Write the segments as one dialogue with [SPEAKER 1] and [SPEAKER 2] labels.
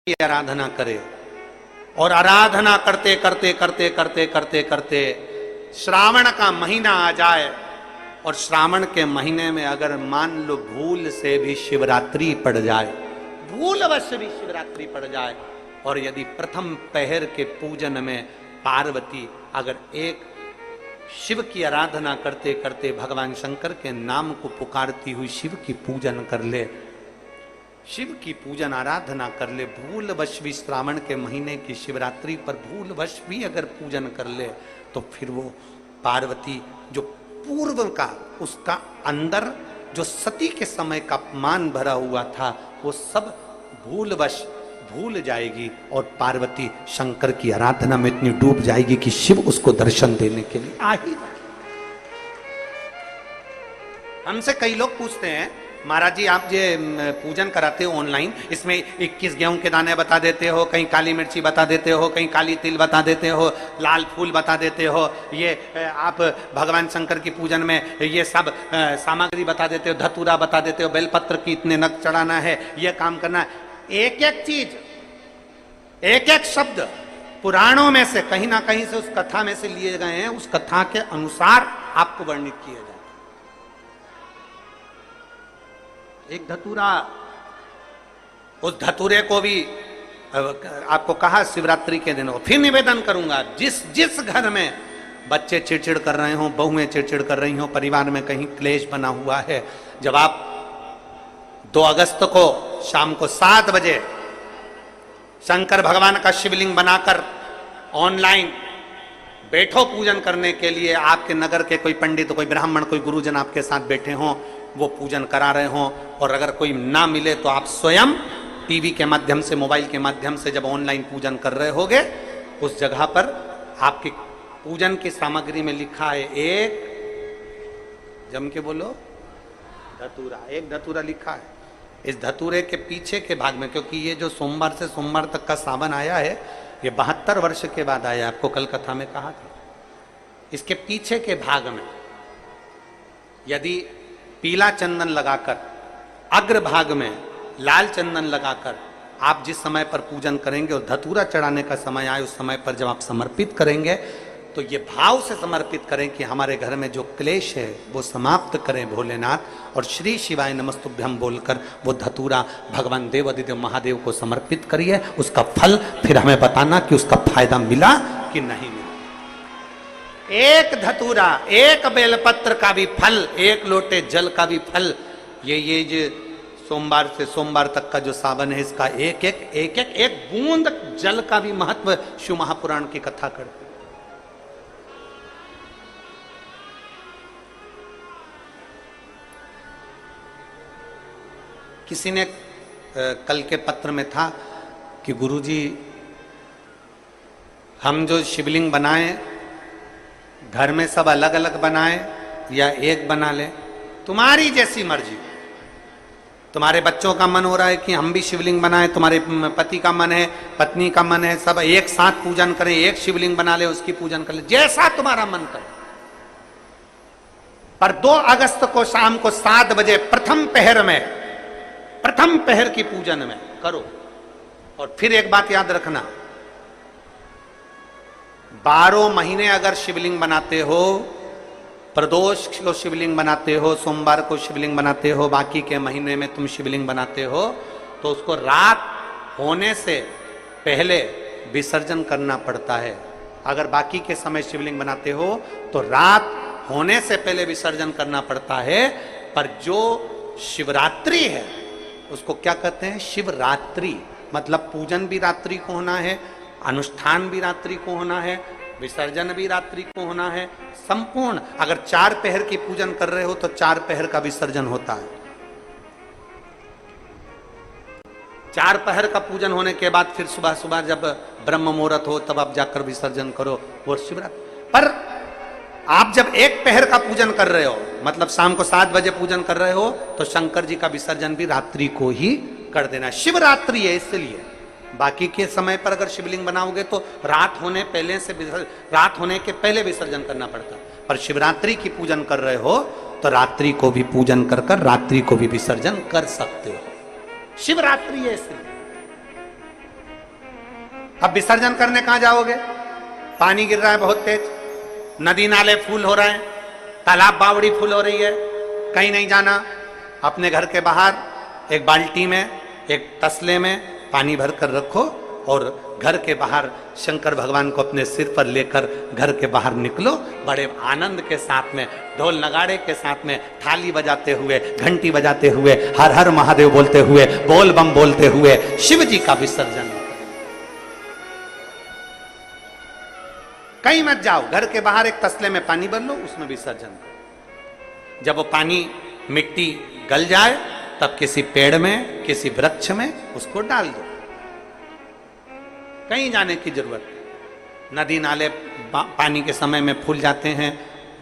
[SPEAKER 1] की आराधना करे और आराधना करते करते करते करते करते करते श्रावण का महीना आ जाए और श्रावण के महीने में अगर मान लो भूल से भी शिवरात्रि पड़ जाए, भूलवश भी शिवरात्रि पड़ जाए, और यदि प्रथम पहर के पूजन में पार्वती अगर एक शिव की आराधना करते करते भगवान शंकर के नाम को पुकारती हुई शिव की पूजन कर ले, शिव की पूजन आराधना कर ले, भूलवश भी श्रावण के महीने की शिवरात्रि पर भूलवश भी अगर पूजन कर ले, तो फिर वो पार्वती जो पूर्व का उसका अंदर जो सती के समय का अपमान भरा हुआ था वो सब भूलवश भूल जाएगी और पार्वती शंकर की आराधना में इतनी डूब जाएगी कि शिव उसको दर्शन देने के लिए आ ही। हमसे कई लोग पूछते हैं, महाराज जी आप ये पूजन कराते हो ऑनलाइन, इसमें 21 गेहूं के दाने बता देते हो, कहीं काली मिर्ची बता देते हो, कहीं काली तिल बता देते हो, लाल फूल बता देते हो, ये आप भगवान शंकर की पूजन में ये सब सामग्री बता देते हो, धतूरा बता देते हो, बेलपत्र की इतने नग चढ़ाना है, ये काम करना है। एक एक चीज, एक एक शब्द पुराणों में से कहीं ना कहीं से उस कथा में से लिए गए हैं, उस कथा के अनुसार आपको वर्णित किया जाए। एक धतूरा, उस धतूरे को भी आपको कहा शिवरात्रि के दिन, फिर निवेदन करूंगा, जिस जिस घर में बच्चे चिड़चिड़ कर रहे हो, बहुएं चिड़चिड़ कर रही हो, परिवार में कहीं क्लेश बना हुआ है, जब आप 2 अगस्त को शाम को 7 बजे शंकर भगवान का शिवलिंग बनाकर ऑनलाइन बैठो पूजन करने के लिए, आपके नगर के कोई पंडित, कोई ब्राह्मण, कोई गुरुजन आपके साथ बैठे हों, वो पूजन करा रहे हों, और अगर कोई ना मिले तो आप स्वयं टीवी के माध्यम से, मोबाइल के माध्यम से जब ऑनलाइन पूजन कर रहे होगे, उस जगह पर आपकी पूजन की सामग्री में लिखा है एक, जम के बोलो, धतूरा, एक धतूरा लिखा है। इस धतूरे के पीछे के भाग में, क्योंकि ये जो सोमवार से सोमवार तक का सावन आया है, ये 72 वर्ष के बाद आया, आपको कल कथा में कहा था। इसके पीछे के भाग में यदि पीला चंदन लगाकर, अग्र भाग में लाल चंदन लगाकर आप जिस समय पर पूजन करेंगे और धतूरा चढ़ाने का समय आए, उस समय पर जब आप समर्पित करेंगे तो ये भाव से समर्पित करें कि हमारे घर में जो क्लेश है वो समाप्त करें भोलेनाथ, और श्री शिवाय नमस्तुभ्यम बोलकर वो धतूरा भगवान देवादिदेव महादेव को समर्पित करिए। उसका फल फिर हमें बताना कि उसका फायदा मिला कि नहीं मिला। एक धतूरा, एक बेलपत्र का भी फल, एक लोटे जल का भी फल, ये जो सोमवार से सोमवार तक का जो सावन है, इसका एक बूंद जल का भी महत्व शिव महापुराण की कथा करते। किसी ने कल के पत्र में था कि गुरुजी हम जो शिवलिंग बनाए घर में सब अलग अलग बनाए या एक बना ले, तुम्हारी जैसी मर्जी। तुम्हारे बच्चों का मन हो रहा है कि हम भी शिवलिंग बनाएं, तुम्हारे पति का मन है, पत्नी का मन है, सब एक साथ पूजन करें, एक शिवलिंग बना ले, उसकी पूजन कर ले, जैसा तुम्हारा मन करे। पर 2 अगस्त को शाम को 7 बजे प्रथम पहर में, प्रथम पहर की पूजन में करो। और फिर एक बात याद रखना, 12 महीने अगर शिवलिंग बनाते हो, प्रदोष को शिवलिंग बनाते हो, सोमवार को शिवलिंग बनाते हो, बाकी के महीने में तुम शिवलिंग बनाते हो, तो उसको रात होने से पहले विसर्जन करना पड़ता है। अगर बाकी के समय शिवलिंग बनाते हो तो रात होने से पहले विसर्जन करना पड़ता है। पर जो शिवरात्रि है उसको क्या कहते हैं? शिवरात्रि। मतलब पूजन भी रात्रि को होना है, अनुष्ठान भी रात्रि को होना है, विसर्जन भी रात्रि को होना है, संपूर्ण। अगर 4 पहर की पूजन कर रहे हो तो 4 पहर का विसर्जन होता है। 4 पहर का पूजन होने के बाद फिर सुबह सुबह जब ब्रह्म मुहूर्त हो तब आप जाकर विसर्जन करो, वो शिवरात्रि। पर आप जब 1 पहर का पूजन कर रहे हो, मतलब शाम को 7 बजे पूजन कर रहे हो, तो शंकर जी का विसर्जन भी रात्रि को ही कर देना। शिवरात्रि है इसलिए। बाकी के समय पर अगर शिवलिंग बनाओगे तो रात होने के पहले विसर्जन करना पड़ता है। पर शिवरात्रि की पूजन कर रहे हो तो रात्रि को भी पूजन कर रात्रि को भी विसर्जन कर सकते हो। शिवरात्रि है इसलिए। अब विसर्जन करने कहां जाओगे? पानी गिर रहा है बहुत तेज, नदी नाले फूल हो रहे हैं, तालाब बावड़ी फूल हो रही है, कहीं नहीं जाना। अपने घर के बाहर एक बाल्टी में, एक तसले में पानी भर कर रखो और घर के बाहर शंकर भगवान को अपने सिर पर लेकर घर के बाहर निकलो। बड़े आनंद के साथ में, ढोल नगाड़े के साथ में, थाली बजाते हुए, घंटी बजाते हुए, हर हर महादेव बोलते हुए, बोल बम बोलते हुए शिव जी का विसर्जन। कहीं मत जाओ, घर के बाहर एक तसले में पानी भर लो, उसमें विसर्जन करो। जब वो पानी मिट्टी गल जाए तब किसी पेड़ में, किसी वृक्ष में उसको डाल दो। कहीं जाने की जरूरत नहीं। नदी नाले पानी के समय में फूल जाते हैं,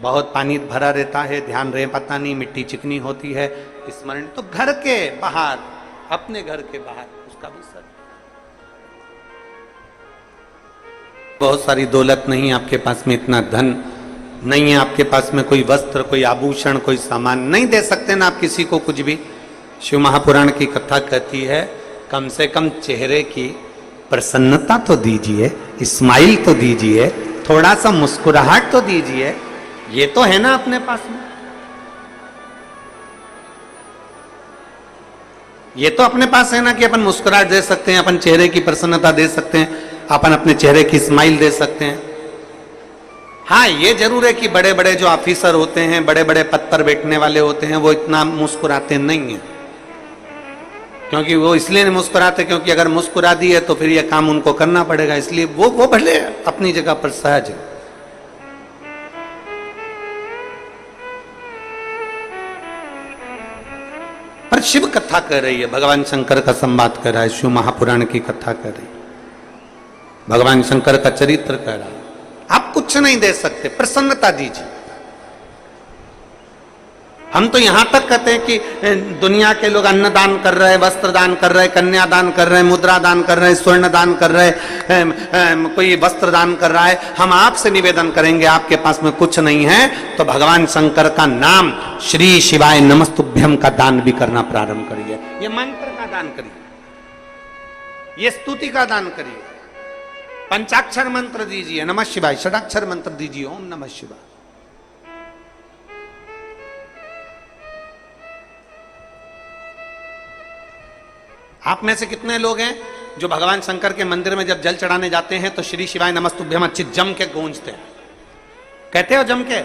[SPEAKER 1] बहुत पानी भरा रहता है, ध्यान रहे पता नहीं, मिट्टी चिकनी होती है, स्मरण। तो घर के बाहर, अपने घर के बाहर उसका विसर्जन। बहुत सारी दौलत नहीं, आपके पास में इतना धन नहीं है, आपके पास में कोई वस्त्र, कोई आभूषण, कोई सामान नहीं दे सकते ना आप किसी को कुछ भी। शिव महापुराण की कथा कहती है कम से कम चेहरे की प्रसन्नता तो दीजिए, स्माइल तो दीजिए, थोड़ा सा मुस्कुराहट तो दीजिए। ये तो है ना अपने पास में, ये तो अपने पास है ना कि अपन मुस्कुराहट दे सकते हैं, अपन चेहरे की प्रसन्नता दे सकते हैं, अपन अपने चेहरे की स्माइल दे सकते हैं। हाँ, ये जरूर है कि बड़े बड़े जो ऑफिसर होते हैं, बड़े बड़े पद पर बैठने वाले होते हैं, वो इतना मुस्कुराते नहीं है। क्योंकि वो इसलिए नहीं मुस्कुराते क्योंकि अगर मुस्कुरा दिए तो फिर ये काम उनको करना पड़ेगा, इसलिए वो भले अपनी जगह पर सहज है। पर शिव कथा कर रही है, भगवान शंकर का संवाद कर रहा है, शिव महापुराण की कथा कर रही है, भगवान शंकर का चरित्र कर रहा है। आप कुछ नहीं दे सकते, प्रसन्नता दीजिए। हम तो यहां तक कहते हैं कि दुनिया के लोग अन्न दान कर रहे हैं, वस्त्र दान कर रहे हैं, कन्या दान कर रहे हैं, मुद्रा दान कर रहे हैं, स्वर्ण दान कर रहे हैं, कोई वस्त्र दान कर रहा है। हम आपसे निवेदन करेंगे, आपके पास में कुछ नहीं है तो भगवान शंकर का नाम श्री शिवाय नमस्तुभ्यम का दान भी करना प्रारंभ करिए। ये मंत्र का दान करिए, ये स्तुति का दान करिए, पंचाक्षर मंत्र दीजिए नमः शिवाय, षडाक्षर मंत्र दीजिए ओम नमः शिवाय। आप में से कितने लोग हैं जो भगवान शंकर के मंदिर में जब जल चढ़ाने जाते हैं तो श्री शिवाय नमस्तुभ्यम अच्छी जम के गूंजते हैं? कहते हो जम के?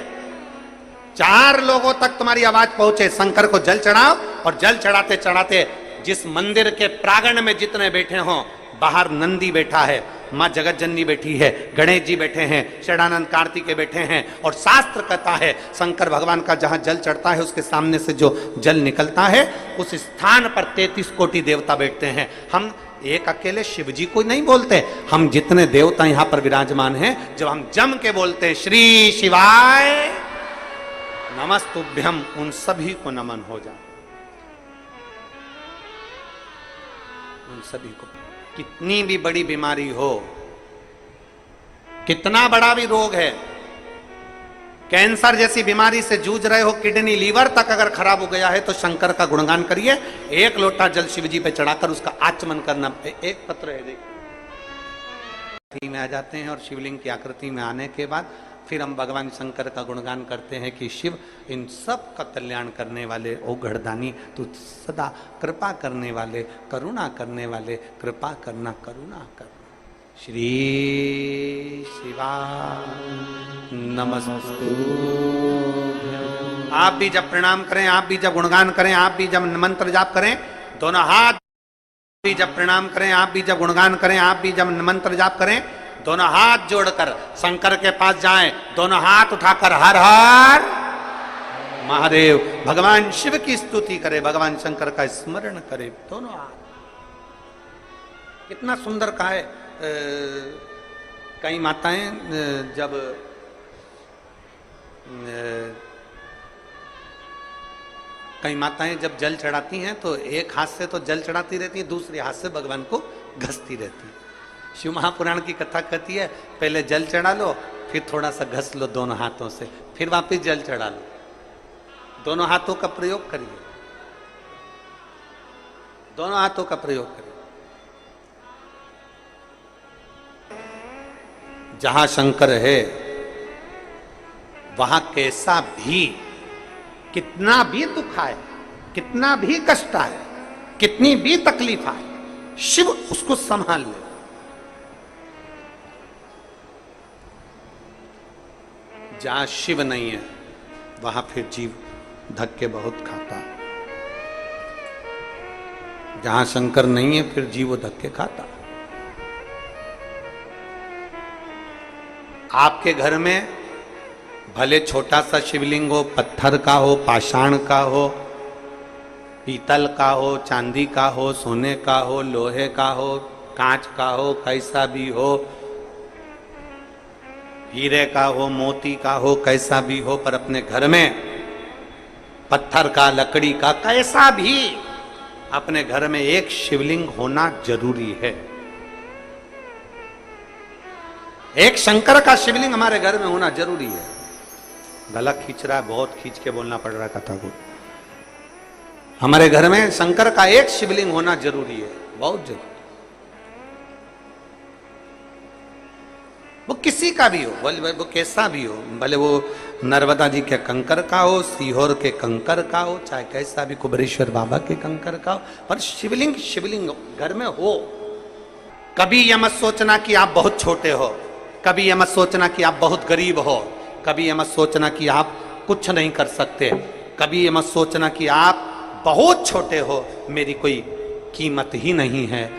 [SPEAKER 1] 4 लोगों तक तुम्हारी आवाज पहुंचे, शंकर को जल चढ़ाओ। और जल चढ़ाते चढ़ाते जिस मंदिर के प्रांगण में जितने बैठे हों, बाहर नंदी बैठा है, माँ जगत जननी बैठी है, गणेश जी बैठे हैं, षडानंद कार्तिकेय बैठे हैं, और शास्त्र कहता है शंकर भगवान का जहां जल चढ़ता है उसके सामने से जो जल निकलता है उस स्थान पर 33 कोटि देवता बैठते हैं। हम एक अकेले शिव जी को नहीं बोलते, हम जितने देवता यहां पर विराजमान हैं, जब हम जम के बोलते हैं श्री शिवाय नमस्तुभ्यम, उन सभी को नमन हो जाए, उन सभी को। कितनी भी बड़ी बीमारी हो, कितना बड़ा भी रोग है, कैंसर जैसी बीमारी से जूझ रहे हो, किडनी लीवर तक अगर खराब हो गया है तो शंकर का गुणगान करिए। 1 लोटा जल शिव जी पे चढ़ाकर उसका आचमन करना। एक पत्र है देखिए, में आ जाते हैं और शिवलिंग की आकृति में आने के बाद फिर हम भगवान शंकर का गुणगान करते हैं कि शिव इन सब का कल्याण करने वाले, ओ गढ़दानी तू सदा कृपा करने वाले, करुणा करने वाले, कृपा करना, करुणा करना। श्री शिवाय नमस्तुभ्यं। आप भी जब प्रणाम करें, आप भी जब गुणगान करें, आप भी जब मंत्र जाप करें, दोनों हाथ भी जब प्रणाम करें, आप भी जब गुणगान करें, आप भी जब मंत्र जाप करें, दोनों हाथ जोड़कर शंकर के पास जाएं, दोनों हाथ उठाकर हर हर महादेव, भगवान शिव की स्तुति करे, भगवान शंकर का स्मरण करे, दोनों हाथ। कितना सुंदर कहा है। कई माताएं जब कई माताएं जब जल चढ़ाती हैं तो एक हाथ से तो जल चढ़ाती रहती है, दूसरे हाथ से भगवान को घसती रहती है। शिव महापुराण की कथा कहती है पहले जल चढ़ा लो, फिर थोड़ा सा घस लो दोनों हाथों से, फिर वापस जल चढ़ा लो। दोनों हाथों का प्रयोग करिए, दोनों हाथों का प्रयोग करिए। जहां शंकर है वहां कैसा भी, कितना भी दुख आए, कितना भी कष्ट आए, कितनी भी तकलीफ आए, शिव उसको संभाल ले। जहां शिव नहीं है वहां फिर जीव धक्के बहुत खाता है। जहां शंकर नहीं है फिर जीव धक्के खाता। आपके घर में भले छोटा सा शिवलिंग हो, पत्थर का हो, पाषाण का हो, पीतल का हो, चांदी का हो, सोने का हो, लोहे का हो, कांच का हो, कैसा भी हो, हीरे का हो, मोती का हो, कैसा भी हो, पर अपने घर में पत्थर का, लकड़ी का, कैसा भी अपने घर में एक शिवलिंग होना जरूरी है। एक शंकर का शिवलिंग हमारे घर में होना जरूरी है। गला खींच रहा है, बहुत खींच के बोलना पड़ रहा है कथा को। हमारे घर में शंकर का एक शिवलिंग होना जरूरी है, बहुत जरूरी। वो किसी का भी हो, भले वो कैसा भी हो, भले वो नर्मदा जी के कंकर का हो, सीहोर के कंकर का हो, चाहे कैसा भी कुबेरेश्वर बाबा के कंकर का हो, पर शिवलिंग शिवलिंग घर में हो। कभी यह मत सोचना कि आप बहुत छोटे हो, कभी यह मत सोचना कि आप बहुत गरीब हो, कभी यह मत सोचना कि आप कुछ नहीं कर सकते, कभी यह मत सोचना कि आप बहुत छोटे हो, मेरी कोई कीमत ही नहीं है।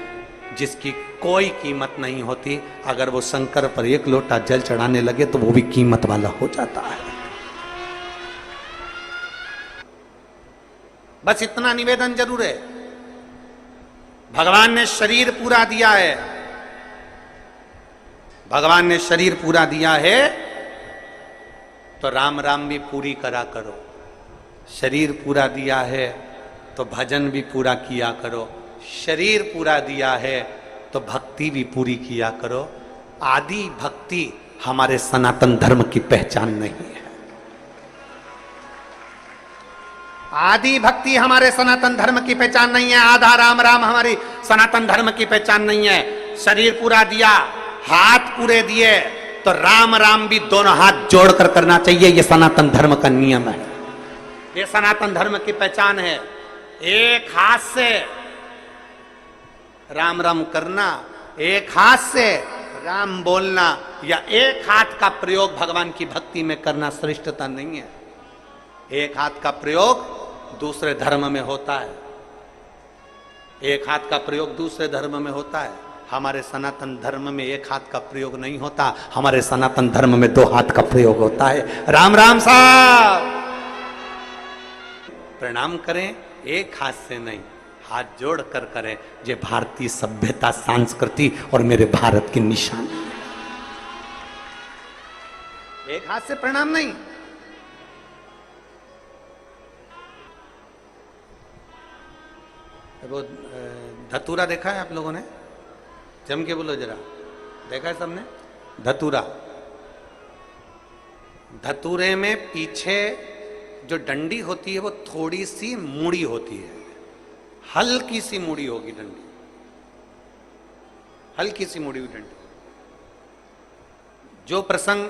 [SPEAKER 1] जिसकी कोई कीमत नहीं होती, अगर वो शंकर पर एक लोटा जल चढ़ाने लगे तो वो भी कीमत वाला हो जाता है। बस इतना निवेदन जरूर है। भगवान ने शरीर पूरा दिया है, भगवान ने शरीर पूरा दिया है तो राम राम भी पूरी करा करो। शरीर पूरा दिया है तो भजन भी पूरा किया करो। शरीर पूरा दिया है तो भक्ति भी पूरी किया करो। आदि भक्ति हमारे सनातन धर्म की पहचान नहीं है। आदि भक्ति हमारे सनातन धर्म की पहचान नहीं है। आधा राम राम हमारी सनातन धर्म की पहचान नहीं है। शरीर पूरा दिया, हाथ पूरे दिए तो राम राम भी दोनों हाथ जोड़कर करना चाहिए। यह सनातन धर्म का नियम है, यह सनातन धर्म की पहचान है। एक हाथ से राम राम करना, एक हाथ से राम बोलना या एक हाथ का प्रयोग भगवान की भक्ति में करना श्रेष्ठता नहीं है। एक हाथ का प्रयोग दूसरे धर्म में होता है, एक हाथ का प्रयोग दूसरे धर्म में होता है। हमारे सनातन धर्म में एक हाथ का प्रयोग नहीं होता, हमारे सनातन धर्म में दो हाथ का प्रयोग होता है। राम राम साहब, प्रणाम करें एक हाथ से नहीं, हाथ जोड़ कर करें। ये भारतीय सभ्यता, संस्कृति और मेरे भारत की निशानी है। एक हाथ से प्रणाम नहीं। वो धतूरा देखा है आप लोगों ने? जम के बोलो जरा, देखा है सबने? धतूरा, धतूरे में पीछे जो डंडी होती है वो थोड़ी सी मुड़ी होती है, हल्की सी मुड़ी होगी डंडी, हल्की सी मुड़ी हुई डंडी। जो प्रसंग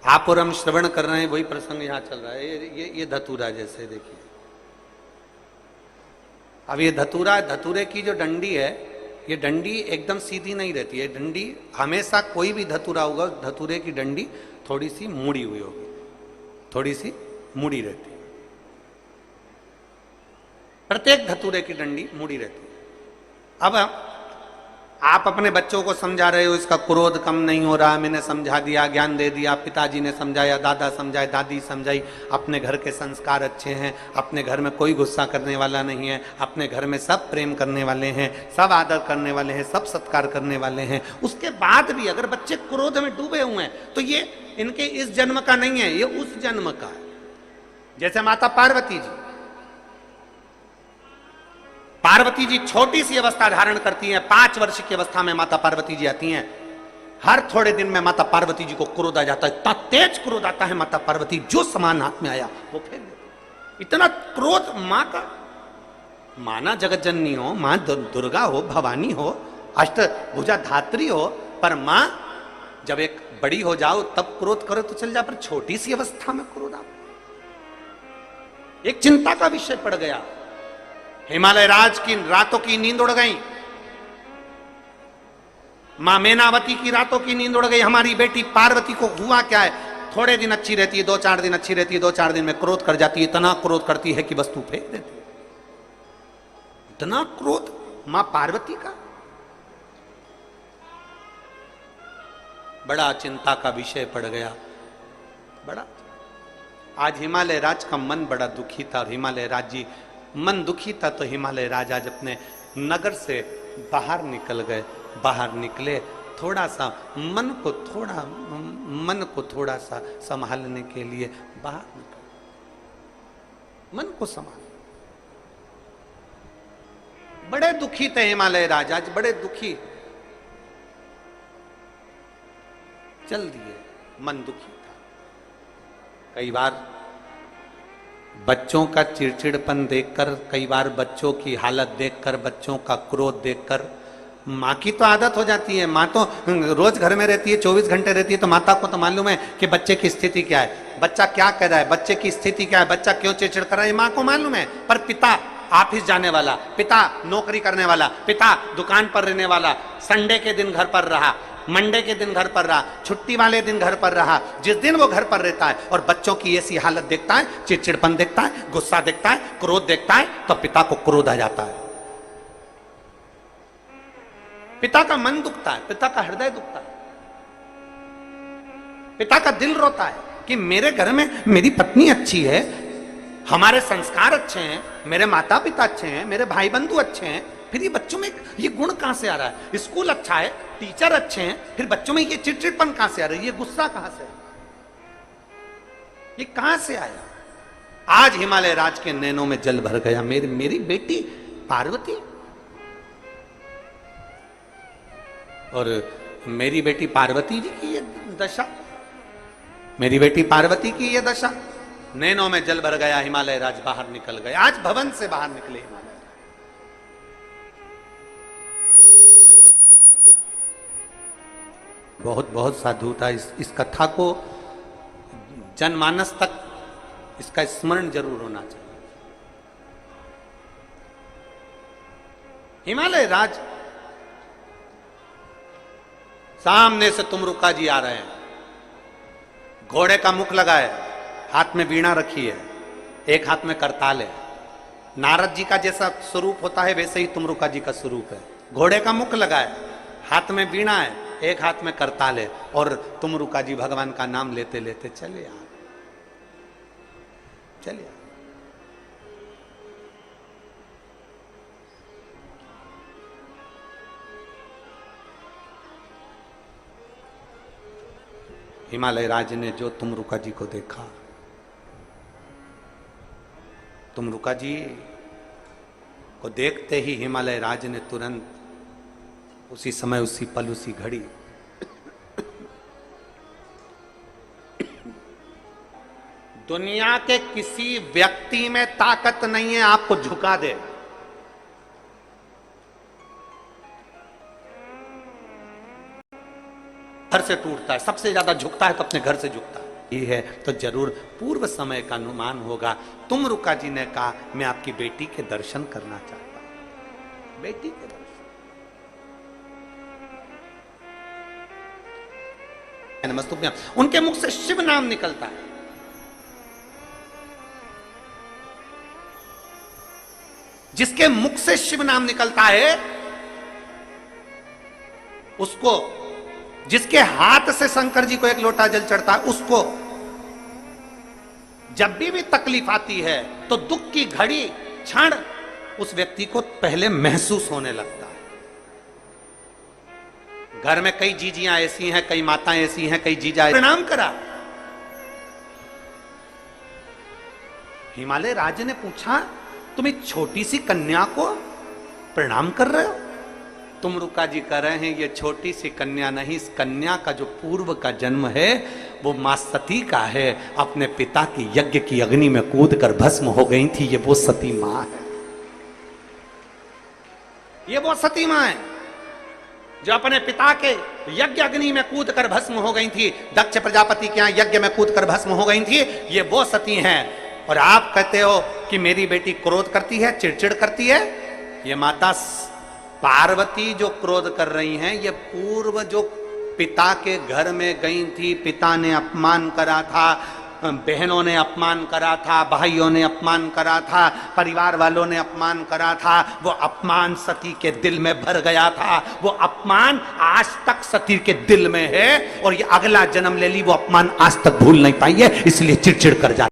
[SPEAKER 1] आप और हम श्रवण कर रहे हैं वही प्रसंग यहां चल रहा है। ये धतूरा जैसे देखिए, अब ये धतूरा, धतूरे की जो डंडी है, ये डंडी एकदम सीधी नहीं रहती है। डंडी हमेशा, कोई भी धतूरा होगा, धतूरे की डंडी थोड़ी सी मुड़ी हुई होगी, थोड़ी सी मुड़ी रहती है। प्रत्येक धतूरे की डंडी मुड़ी रहती है। अब आप अपने बच्चों को समझा रहे हो, इसका क्रोध कम नहीं हो रहा, मैंने समझा दिया, ज्ञान दे दिया, पिताजी ने समझाया, दादा समझाए, दादी समझाई, अपने घर के संस्कार अच्छे हैं, अपने घर में कोई गुस्सा करने वाला नहीं है, अपने घर में सब प्रेम करने वाले हैं, सब आदर करने वाले हैं, सब सत्कार करने वाले हैं। उसके बाद भी अगर बच्चे क्रोध में डूबे हुए हैं तो ये इनके इस जन्म का नहीं है, ये उस जन्म का है। जैसे माता पार्वती जी, पार्वती जी छोटी सी अवस्था धारण करती हैं, 5 वर्ष की अवस्था में माता पार्वती जी आती हैं। हर थोड़े दिन में माता पार्वती जी को क्रोध आ जाता है, इतना तेज क्रोध आता है, माता पार्वती जो सामान हाथ में आया वो फेंक देती। इतना क्रोध मां का। मां ना जगत जननी हो, मां दुर्गा हो, भवानी हो, अष्टभुजा धात्री हो, पर मां जब एक बड़ी हो जाओ तब क्रोध करो तो चल जा, पर छोटी सी अवस्था में क्रोध आओ, एक चिंता का विषय पड़ गया। हिमालय राज की रातों की नींद उड़ गई, मां मेनावती की रातों की नींद उड़ गई। हमारी बेटी पार्वती को हुआ क्या है, थोड़े दिन अच्छी रहती है, 2-4 दिन अच्छी रहती है, 2-4 दिन में क्रोध कर जाती है, इतना क्रोध करती है कि वस्तु फेंक देती है। इतना क्रोध मां पार्वती का, बड़ा चिंता का विषय पड़ गया। बड़ा आज हिमालय राज का मन बड़ा दुखी था, और हिमालय राज जी मन दुखी था तो हिमालय राज आज अपने नगर से बाहर निकल गए। बाहर निकले, थोड़ा सा मन को थोड़ा सा संभालने के लिए बाहर निकल, मन को संभाल। बड़े दुखी थे हिमालय राज, आज बड़े दुखी, चल दिए, मन दुखी था। कई बार बच्चों का चिड़चिड़पन देखकर, कई बार बच्चों की हालत देखकर, बच्चों का क्रोध देखकर माँ की तो आदत हो जाती है, माँ तो रोज घर में रहती है, 24 घंटे रहती है, तो माता को तो मालूम है कि बच्चे की स्थिति क्या है, बच्चा क्या कर रहा है, बच्चे की स्थिति क्या है, बच्चा क्यों चिड़चिड़ कर रहा है, माँ को मालूम है। पर पिता ऑफिस जाने वाला, पिता नौकरी करने वाला, पिता दुकान पर रहने वाला, संडे के दिन घर पर रहा, मंडे के दिन घर पर रहा, छुट्टी वाले दिन घर पर रहा, जिस दिन वो घर पर रहता है और बच्चों की ऐसी हालत देखता है, चिड़चिड़पन देखता है, गुस्सा देखता है, क्रोध देखता है, तो पिता को क्रोध आ जाता है, पिता का मन दुखता है, पिता का हृदय दुखता है, पिता का दिल रोता है कि मेरे घर में मेरी पत्नी अच्छी है, हमारे संस्कार अच्छे हैं, मेरे माता पिता अच्छे हैं, मेरे भाई बंधु अच्छे हैं, फिर ये बच्चों में ये गुण कहां से आ रहा है, स्कूल अच्छा है, टीचर अच्छे हैं, फिर बच्चों में ये चिड़चिड़पन कहां से आ रहा है, ये गुस्सा कहां से, ये कहां से आया। आज हिमालय राज के नैनों में जल भर गया, मेरी बेटी पार्वती, और मेरी बेटी पार्वती जी की ये दशा, मेरी बेटी पार्वती की ये दशा, नैनों में जल भर गया। हिमालय राज बाहर निकल गए, आज भवन से बाहर निकले हिमालय। बहुत बहुत साधु था, इस कथा को जनमानस तक इसका स्मरण जरूर होना चाहिए। हिमालय राज, सामने से तुमरुका जी आ रहे हैं, घोड़े का मुख लगाए, हाथ में वीणा रखी है, एक हाथ में करताल है। नारद जी का जैसा स्वरूप होता है वैसे ही तुमरुका जी का स्वरूप है। घोड़े का मुख लगाए, हाथ में वीणा है, एक हाथ में करताल है, और तुमरुका जी भगवान का नाम लेते लेते चले आ, चले आ। हिमालय राज ने जो तुमरुका जी को देखा, तुमरुका जी को देखते ही हिमालय राज ने तुरंत उसी समय, उसी पल, उसी घड़ी दुनिया के किसी व्यक्ति में ताकत नहीं है आपको झुका दे। घर से टूटता है, सबसे ज्यादा झुकता है तो अपने घर से झुकता है। ये है तो जरूर पूर्व समय का अनुमान होगा। तुमरुका जी ने कहा मैं आपकी बेटी के दर्शन करना चाहता हूं, बेटी के दर्शन। नमस्तुभ्यम, उनके मुख से शिव नाम निकलता है। जिसके मुख से शिव नाम निकलता है उसको, जिसके हाथ से शंकर जी को एक लोटा जल चढ़ता है उसको जब भी तकलीफ आती है तो दुख की घड़ी क्षण उस व्यक्ति को पहले महसूस होने लगता है। घर में कई जीजियां ऐसी हैं, कई माताएं ऐसी हैं, कई जीजा प्रणाम करा। हिमालय राज ने पूछा तुम एक छोटी सी कन्या को प्रणाम कर रहे हो? तुमरुका जी कह रहे हैं ये छोटी सी कन्या नहीं, इस कन्या का जो पूर्व का जन्म है वो मां सती का है। अपने पिता की यज्ञ की अग्नि में कूद कर भस्म हो गई थी, ये वो सती मां है, ये वो सती मां है। जो अपने पिता के यज्ञ अग्नि में कूद कर भस्म हो गई थी, दक्ष प्रजापति के यहाँ यज्ञ में कूद कर भस्म हो गई थी, ये वो सती हैं। और आप कहते हो कि मेरी बेटी क्रोध करती है, चिड़चिड़ करती है। ये माता पार्वती जो क्रोध कर रही हैं, ये पूर्व जो पिता के घर में गई थी, पिता ने अपमान करा था, बहनों ने अपमान करा था, भाइयों ने अपमान करा था, परिवार वालों ने अपमान करा था, वो अपमान सती के दिल में भर गया था। वो अपमान आज तक सती के दिल में है और ये अगला जन्म ले ली, वो अपमान आज तक भूल नहीं पाई है, इसलिए चिड़चिड़ कर जाती।